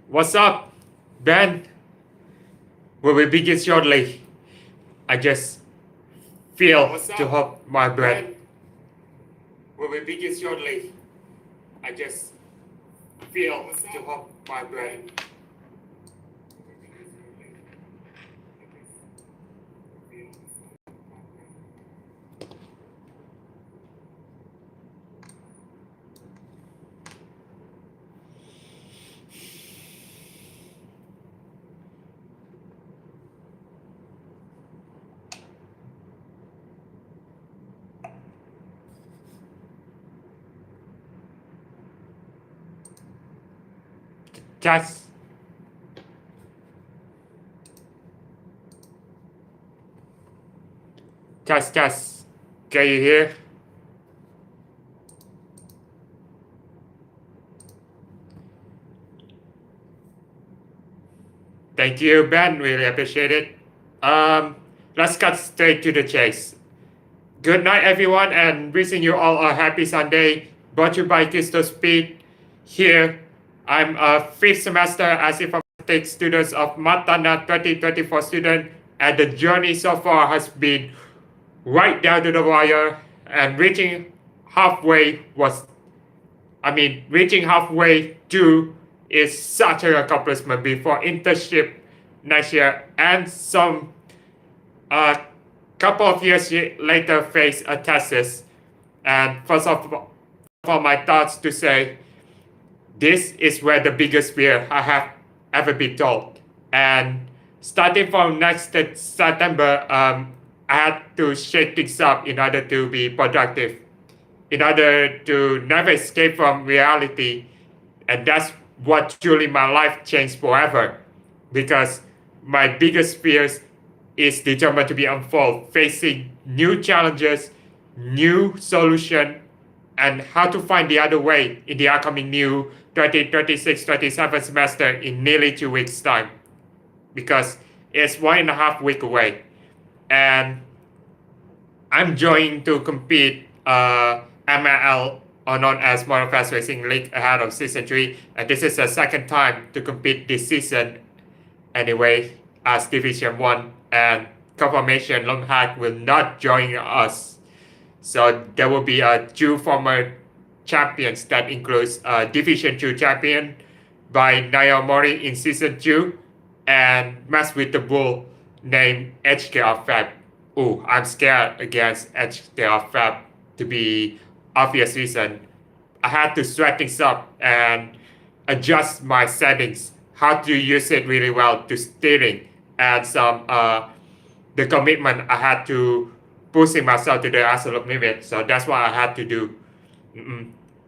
What's up, Ben? We will begin shortly. I just feel to hold my breath. Ben? We will begin shortly. I just feel to hold my breath. Just just can you hear? Thank you, Ben. Really appreciate it. Let's cut straight to the chase. Good night, everyone, and wishing you all a happy Sunday. Brought to you by Christospeed. Here, I'm a fifth semester as informatics students of Matana 2024 student, and the journey so far has been right down to the wire. And reaching halfway to is such an accomplishment before internship next year, and some couple of years later face a thesis. And first of all, my thoughts to say, this is where the biggest fear I have ever been told. And starting from next September, I had to shake things up in order to be productive, in order to never escape from reality. And that's what truly my life changed forever. Because my biggest fears is determined to be unfold, facing new challenges, new solution, and how to find the other way in the upcoming new 2026-27 semester in nearly 2 weeks' time. Because it's 1.5 weeks away. And I'm joining to compete MLL, or known as Modern Fast Racing League, ahead of season 3. And this is the second time to compete this season anyway, as Division 1. And confirmation Long Hack will not join us. So there will be 2 former champions that includes Division 2 champion by Nayamori in season 2 and Mess with the Bull named HKR Fab. Ooh, I'm scared against HKR Fab to be obvious reason. I had to sweat things up and adjust my settings, how to use it really well to steering, and some the commitment I had to pushing myself to the absolute limit. So that's what I had to do.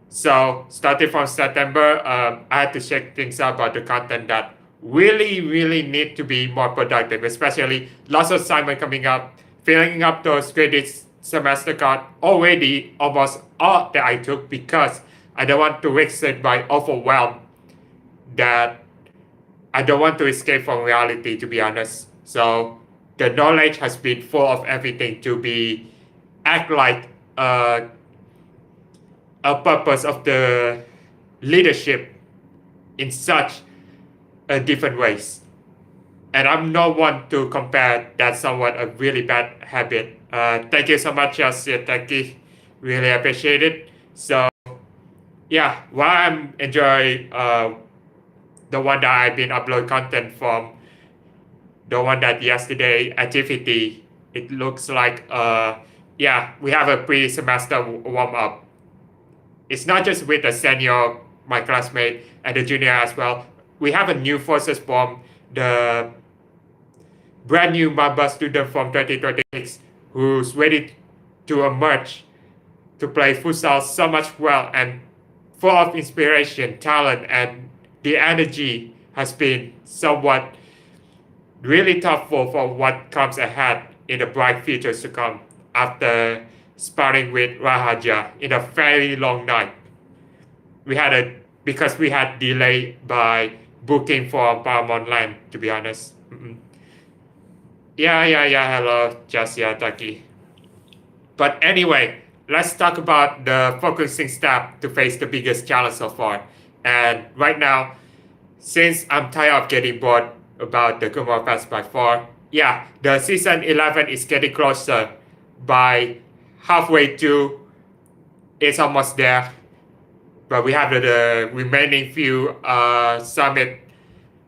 So starting from September, I had to check things out about the content that really need to be more productive, especially lots of assignment coming up, filling up those credits semester card already almost all that I took, because I don't want to waste it by overwhelm, that I don't want to escape from reality, to be honest. So the knowledge has been full of everything to be act like a purpose of the leadership in such a different ways. And I'm not one to compare that somewhat a really bad habit. Thank you so much, Chelsea. Thank you. Really appreciate it. So yeah, while I'm enjoying the one that I've been uploading content from, the one that yesterday activity, it looks like we have a pre-semester warm-up. It's not just with the senior, my classmate, and the junior as well. We have a new forces from the brand new Mamba student from 2026 who's ready to emerge to play futsal so much well and full of inspiration, talent, and the energy has been somewhat really thoughtful for what comes ahead in the bright futures to come after sparring with Rahaja in a very long night. Because we had delay by booking for Paramount Land, to be honest. Yeah, hello, Jasia Taki. But anyway, let's talk about the focusing step to face the biggest challenge so far. And right now, since I'm tired of getting bored about the Kumar Fest by 4, yeah, the season 11 is getting closer. By halfway through, it's almost there. But we have the remaining few summit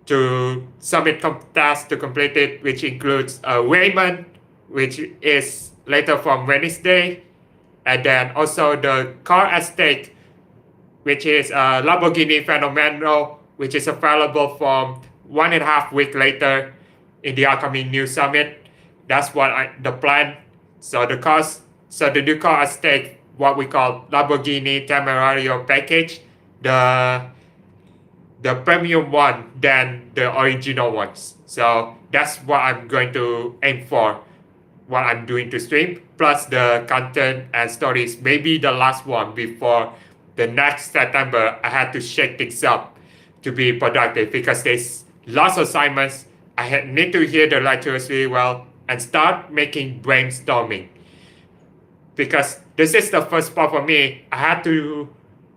tasks to complete it, which includes Wayman, which is later from Wednesday, and then also the car estate, which is Lamborghini Phenomenal, which is available from 1.5 weeks later in the upcoming new summit. That's the plan. So the new car estate, what we call Lamborghini Temerario package, the premium one than the original ones. So that's what I'm going to aim for, what I'm doing to stream, plus the content and stories, maybe the last one before the next September. I had to shake things up to be productive because there's lots of assignments. Need to hear the lectures really well and start making brainstorming. Because this is the first part for me. I had to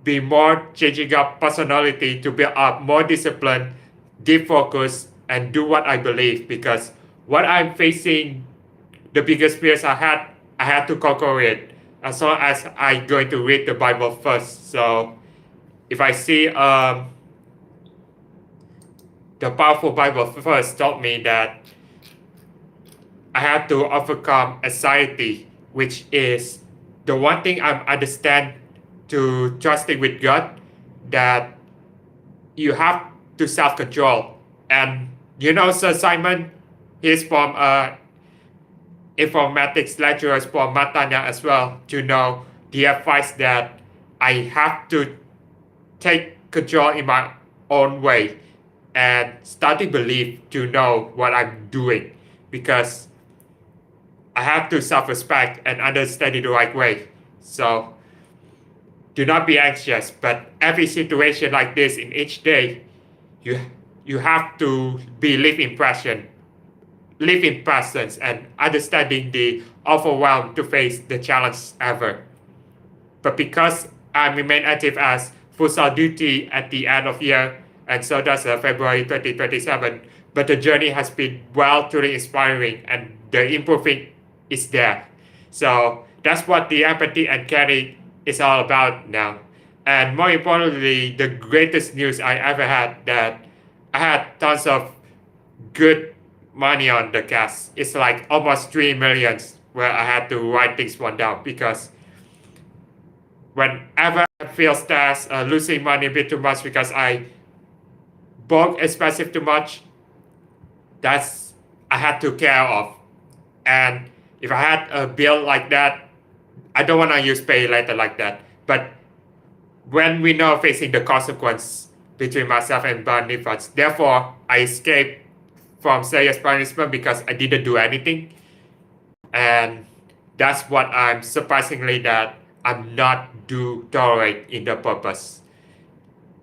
be more changing up personality to build up more discipline, deep focus, and do what I believe. Because what I'm facing, the biggest fears I had to conquer it. As long as I'm going to read the Bible first. So if I see the powerful Bible first taught me that I have to overcome anxiety, which is the one thing I understand to trusting with God, that you have to self-control. And Sir Simon, he's from informatics lecturers from Matanya as well, to know the advice that I have to take control in my own way and start to believe to know what I'm doing, because I have to self-respect and understand it the right way. So do not be anxious, but every situation like this in each day, you have to live in presence and understanding the overwhelm to face the challenge ever. But because I remain active as futsal duty at the end of year, and so does February 2027, but the journey has been truly inspiring, and the improving is there. So that's what the empathy and caring is all about now. And more importantly, the greatest news I ever had, that I had tons of good money on the cash. It's like almost 3 million, where I had to write things one down, because whenever I feel stressed, losing money a bit too much because I bought expensive too much, that's I had to care of. And if I had a bill like that, I don't want to use pay later like that. But when we know facing the consequence between myself and burning funds, therefore I escaped from serious punishment because I didn't do anything. And that's what I'm surprisingly that I'm not do tolerate in the purpose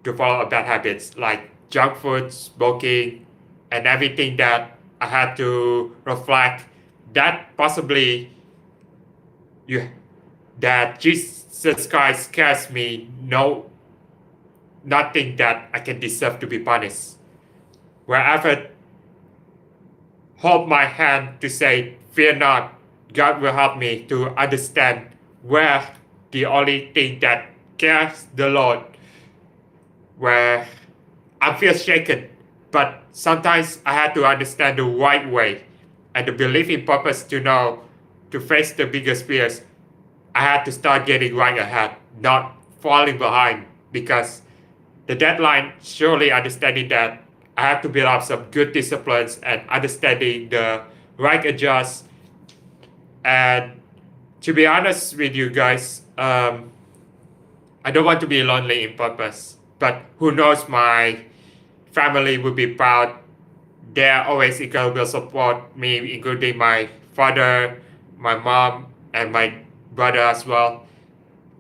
to follow bad habits like junk food, smoking, and everything that I had to reflect that possibly that Jesus Christ cares me nothing that I can deserve to be punished. Wherever hold my hand to say, fear not, God will help me to understand where the only thing that cares the Lord, where I feel shaken, but sometimes I had to understand the right way and the belief in purpose to know to face the biggest fears. I had to start getting right ahead, not falling behind, because the deadline, surely understanding that I have to build up some good disciplines and understanding the right adjust. And to be honest with you guys, I don't want to be lonely in purpose, but who knows, my family will be proud. They're always will support me, including my father, my mom, and my brother as well.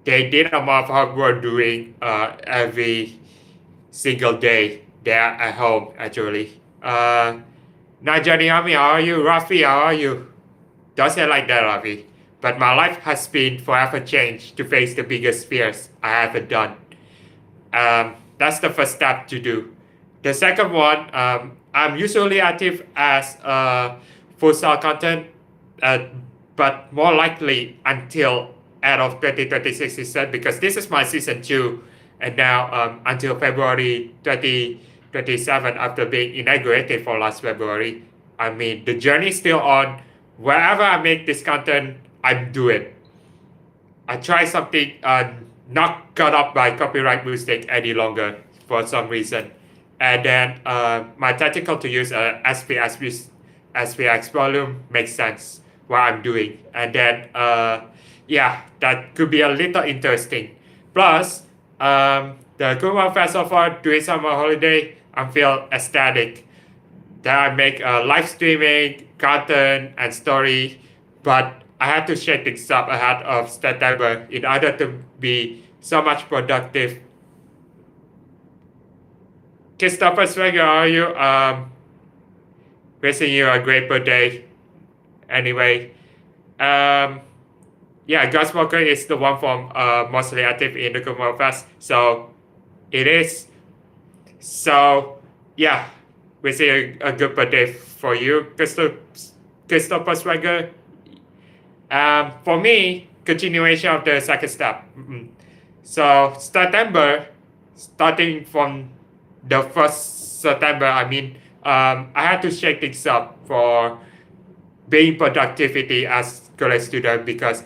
They did a lot of hard work doing every single day there at home, actually. Najani Ami, how are you? Rafi, how are you? Don't say like that, Rafi. But my life has been forever changed to face the biggest fears I ever done. That's the first step to do. The second one, I'm usually active as futsal content, uh, but more likely until end of 2026 season because this is my season 2, and now until February 2027 after being inaugurated for last February. I mean, the journey is still on. Wherever I make this content, I do it. I try something not cut up by copyright mistake any longer for some reason. And then my tactical to use SPX volume makes sense what I'm doing. And then yeah, that could be a little interesting. Plus, the Kuma Festival during summer holiday, I feel ecstatic that I make live streaming, content, and story, but I had to shake things up ahead of September in order to be so much productive. Christopher Swagger, how are you? Wishing you a great birthday. Anyway, yeah, Gunsmoker is the one from mostly active in the Kumho Fest, so it is. So yeah, wishing a good birthday for you, Christopher Swagger. For me, continuation of the second step. So September, starting from the 1st September, I mean, I had to shake things up for being productivity as college student because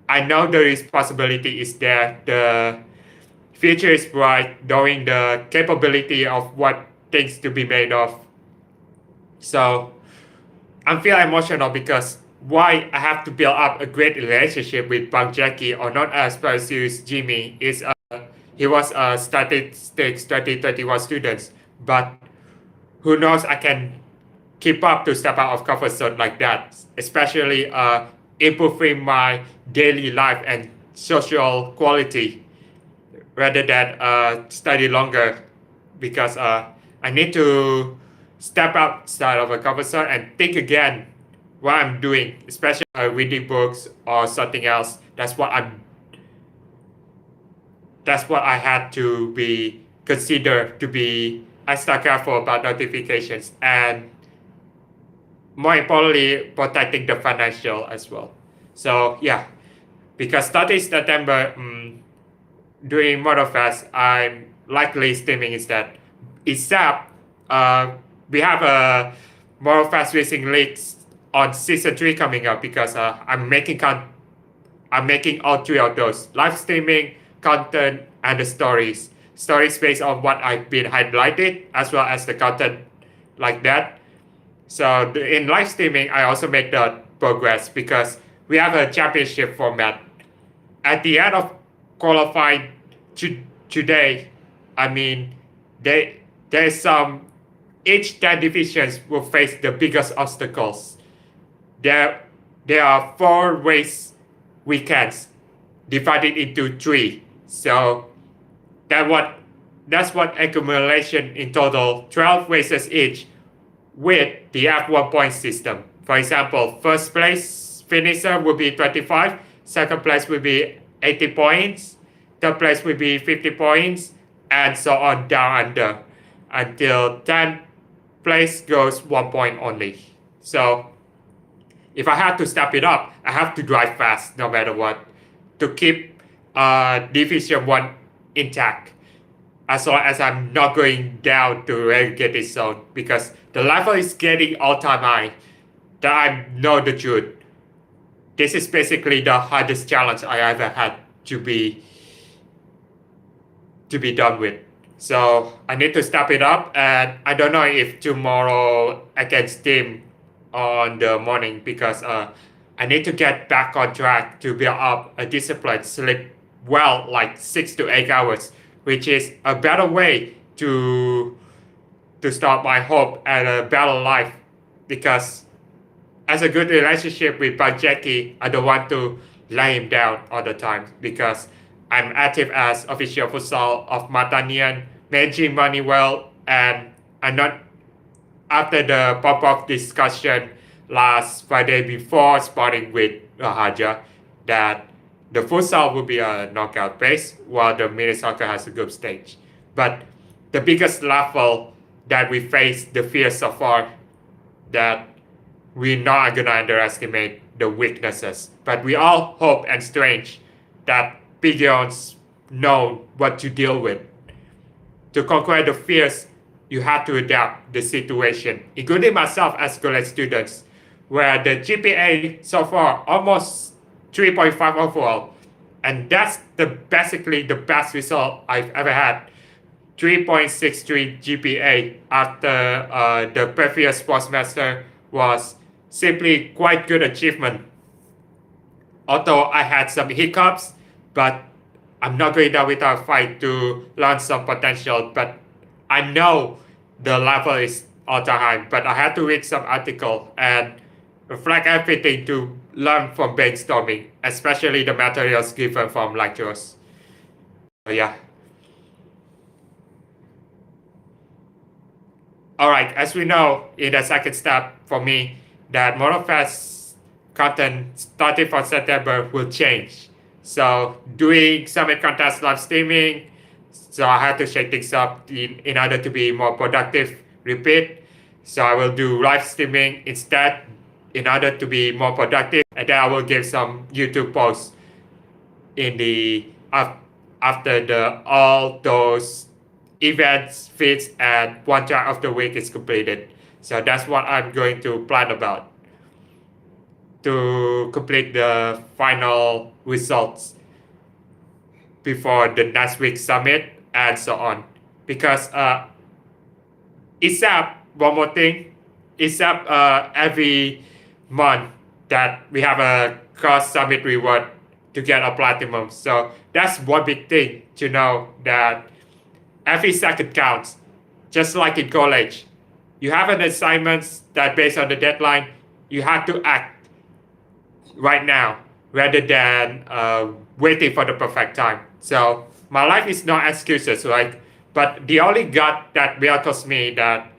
I know there is possibility is there. The future is bright, knowing the capability of what things to be made of. So I'm feel emotional because why I have to build up a great relationship with Bang Jackie or not as Perseus Jimmy is he was a statistics 2021 students, but who knows I can keep up to step out of comfort zone like that, especially improving my daily life and social quality rather than study longer because I need to step outside of a comfort zone and think again what I'm doing, especially reading books or something else. That's what I had to be considered to be extra careful about notifications and more importantly protecting the financial as well. So yeah, because starting September during Motorfest, I'm likely streaming instead. Except we have a Motorfest Racing Leagues on season 3 coming up because I'm making all 3 of those: live streaming, content, and the stories. Stories based on what I've been highlighted as well as the content like that. So in live streaming, I also made the progress because we have a championship format. At the end of qualifying today, I mean, there's each 10 divisions will face the biggest obstacles. There are 4 race weekends divided into 3. So that's what accumulation in total 12 races each with the F1 point system. For example, first place finisher will be 25, second place will be 80 points, third place will be 50 points, and so on down under until 10th place goes 1 point only. So if I have to step it up, I have to drive fast no matter what to keep Division 1 intact as long as I'm not going down to relegated zone because the level is getting all-time high. That I know the truth. This is basically the hardest challenge I ever had to be done with. So I need to step it up, and I don't know if tomorrow I can stream on the morning because I need to get back on track to build up a discipline, sleep well, like 6 to 8 hours, which is a better way to start my hope and a better life. Because as a good relationship with Jackie, I don't want to lay him down all the time because I'm active as official futsal of Matanian, managing money well, and I'm not after the pop-up discussion last Friday before sparring with Rahaja that the futsal will be a knockout base while the mini soccer has a group stage. But the biggest level that we face the fear so far, that we're not gonna underestimate the weaknesses. But we all hope and strange that beyond know what to deal with. To conquer the fears, you have to adapt the situation, including myself as college students, where the GPA so far almost 3.5 overall, and that's basically the best result I've ever had. 3.63 GPA after the previous four semester was simply quite good achievement. Although I had some hiccups, but I'm not going down without a fight to learn some potential. But I know the level is all time high. But I had to read some article and reflect everything to learn from brainstorming, especially the materials given from lecturers. So yeah. Alright, as we know, in the second step for me, that MonoFest content starting from September will change. So doing summit contest live streaming, so I had to shake things up in order to be more productive. Repeat. So I will do live streaming instead in order to be more productive, and then I will give some YouTube posts in the after the all those events, feeds, and one track of the week is completed. So that's what I'm going to plan about to complete the final results before the next week's summit and so on. Because except one more thing, except every month that we have a cross summit reward to get a platinum. So that's one big thing to know, that every second counts. Just like in college, you have an assignment that based on the deadline, you have to act right now rather than waiting for the perfect time. So my life is not excuses, right? But the only God that miracles me that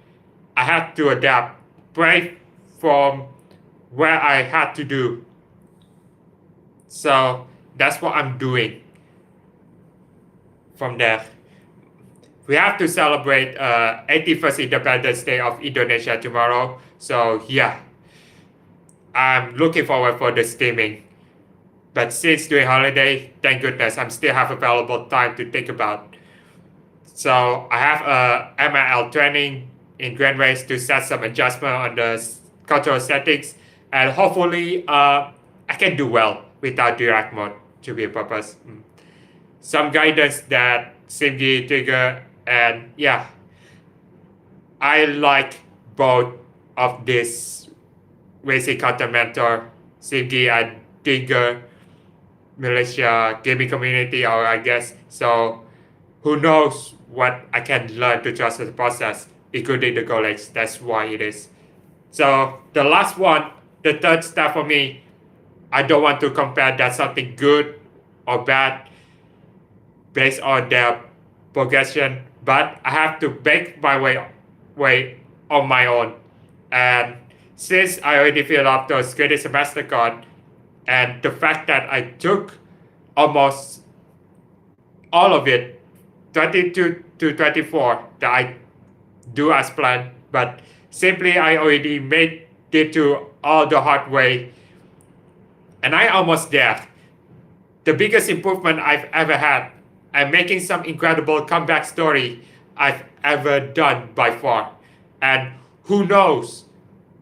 I have to adapt, pray from where I had to do. So that's what I'm doing from there. We have to celebrate 81st Independence Day of Indonesia tomorrow. So yeah, I'm looking forward for the streaming. But since during holiday, thank goodness, I'm still have available time to think about. So I have a ML training in Grand Race to set some adjustment on the cultural settings, and hopefully I can do well without direct mode to be a purpose. Some guidance that Simgi trigger, and yeah, I like both of this racing content mentor, Simgi and Trigger Malaysia gaming community, or I guess. So who knows what I can learn to trust the process, including the college. That's why it is. So the last one, the third step for me, I don't want to compare that something good or bad based on their progression, but I have to make my way on my own. And since I already filled up those credit semester card, and the fact that I took almost all of it, 22 to 24, that I do as planned, but simply I already made it to all the hard way, and I almost there. The biggest improvement I've ever had, and making some incredible comeback story I've ever done by far. And who knows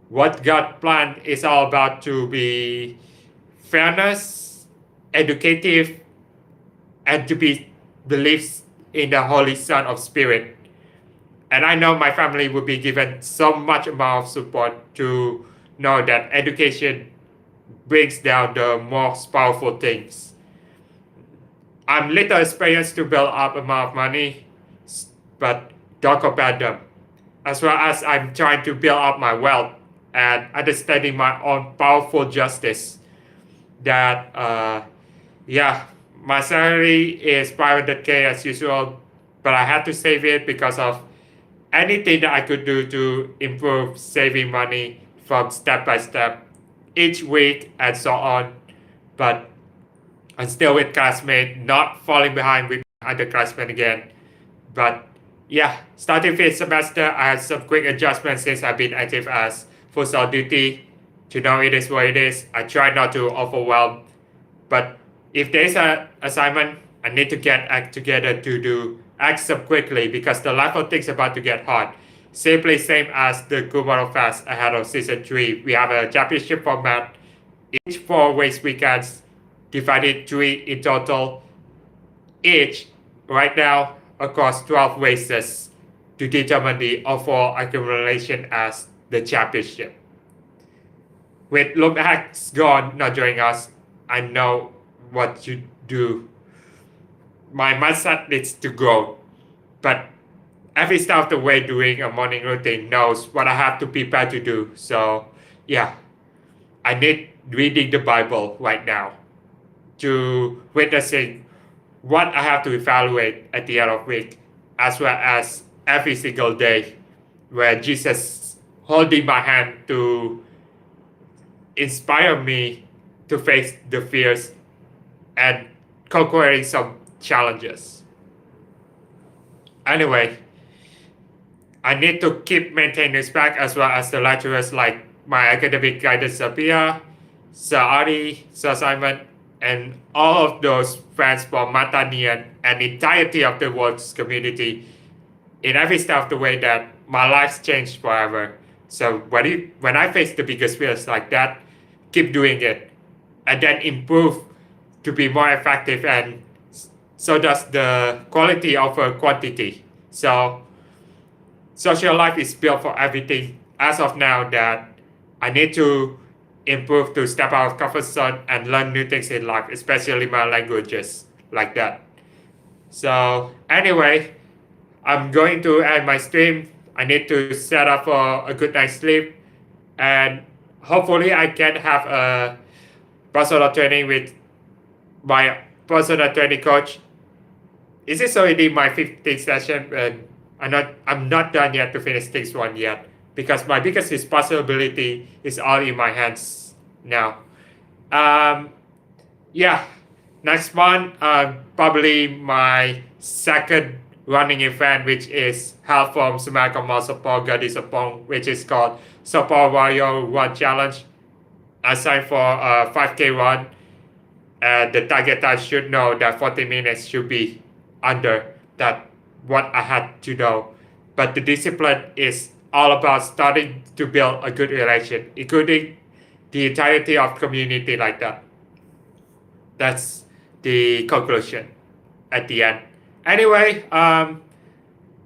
what God plan is all about to be fairness, educative, and to be beliefs in the Holy Son of Spirit. And I know my family will be given so much amount of support to know that education brings down the most powerful things. I'm little experienced to build up amount of money, but don't compare them. As well as I'm trying to build up my wealth and understanding my own powerful justice. That my salary is 500K as usual, but I had to save it because of anything that I could do to improve saving money from step by step each week and so on. But I'm still with classmates, not falling behind with other classmates again, but Yeah, starting fifth semester, I had some quick adjustments since I've been active as futsal duty. To know it is what it is. I try not to overwhelm, but if there's an assignment, I need to get act together to do act up quickly because the life of things about to get hard. Simply same as the Kumaro Fest ahead of season 3. We have a championship format, each 4 race weekends, divided 3 in total, each right now across 12 races to determine the overall accumulation as the championship. With Lumax gone, not joining us, I know what to do. My mindset needs to grow, but every step of the way doing a morning routine knows what I have to prepare to do. So, yeah, I need reading the Bible right now to witnessing what I have to evaluate at the end of the week, as well as every single day, where Jesus holding my hand to inspire me to face the fears and conquering some challenges. Anyway, I need to keep maintaining respect as well as the lecturers like my academic guidance Sapia, Sir Ari, Sir Simon, and all of those friends from Matanian and entirety of the world's community in every step of the way that my life's changed forever. So when I face the biggest fears like that, keep doing it and then improve to be more effective, and so does the quality over quantity. So social life is built for everything as of now that I need to improve to step out of comfort zone and learn new things in life, especially my languages like that. So anyway, I'm going to end my stream. I need to set up for a good night's sleep, and hopefully I can have a personal training with my personal training coach. Is this already my 15th session? And I'm not done yet to finish this one yet because my biggest responsibility is all in my hands now. Yeah, next month probably my second running event, which is held from Sumakamau Sapor Gadi Sapong, which is called Sapor Warrior Run Challenge. I signed for a 5K run. The target time should know that 40 minutes should be under that what I had to know. But the discipline is all about starting to build a good relation, including the entirety of community like that. That's the conclusion at the end. Anyway,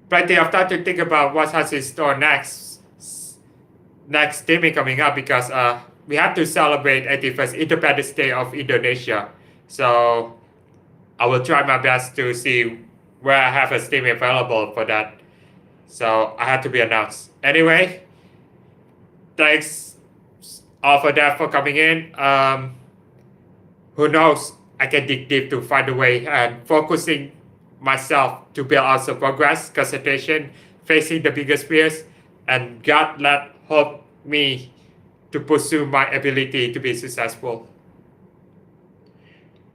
plenty of time to think about what has in store next theme coming up because we have to celebrate 81st Independence Day of Indonesia. So I will try my best to see where I have a stream available for that. So I have to be announced. Anyway, thanks all for that for coming in. Who knows? I can dig deep to find a way and focusing myself to build out some progress, concentration, facing the biggest fears, and God let help me to pursue my ability to be successful.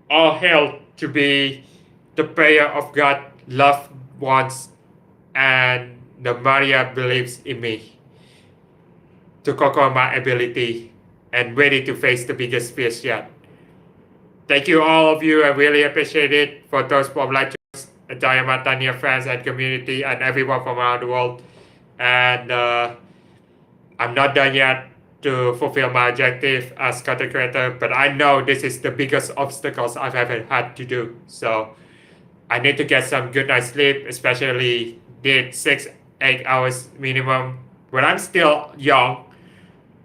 All hail to be the prayer of God, loved ones, and the Maria believes in me to conquer my ability and ready to face the biggest fears yet. Thank you all of you. I really appreciate it for those from lectures, entire Matania friends and community, and everyone from around the world. And I'm not done yet to fulfill my objective as content creator, but I know this is the biggest obstacles I've ever had to do. So I need to get some good night's sleep, especially did 6-8 hours minimum. When I'm still young,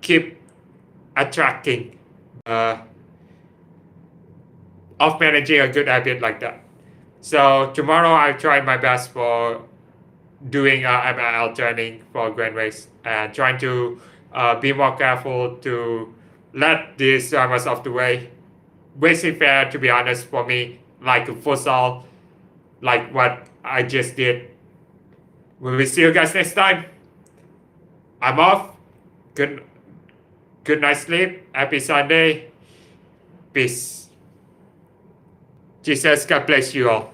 keep attracting of managing a good habit like that. So tomorrow I'll try my best for doing MLL training for Grand Race and trying to be more careful to let these dramas off the way. Racing fair, to be honest, for me, like futsal, like what I just did. We will see you guys next time. I'm off. Good night's sleep. Happy Sunday. Peace. Jesus, God bless you all.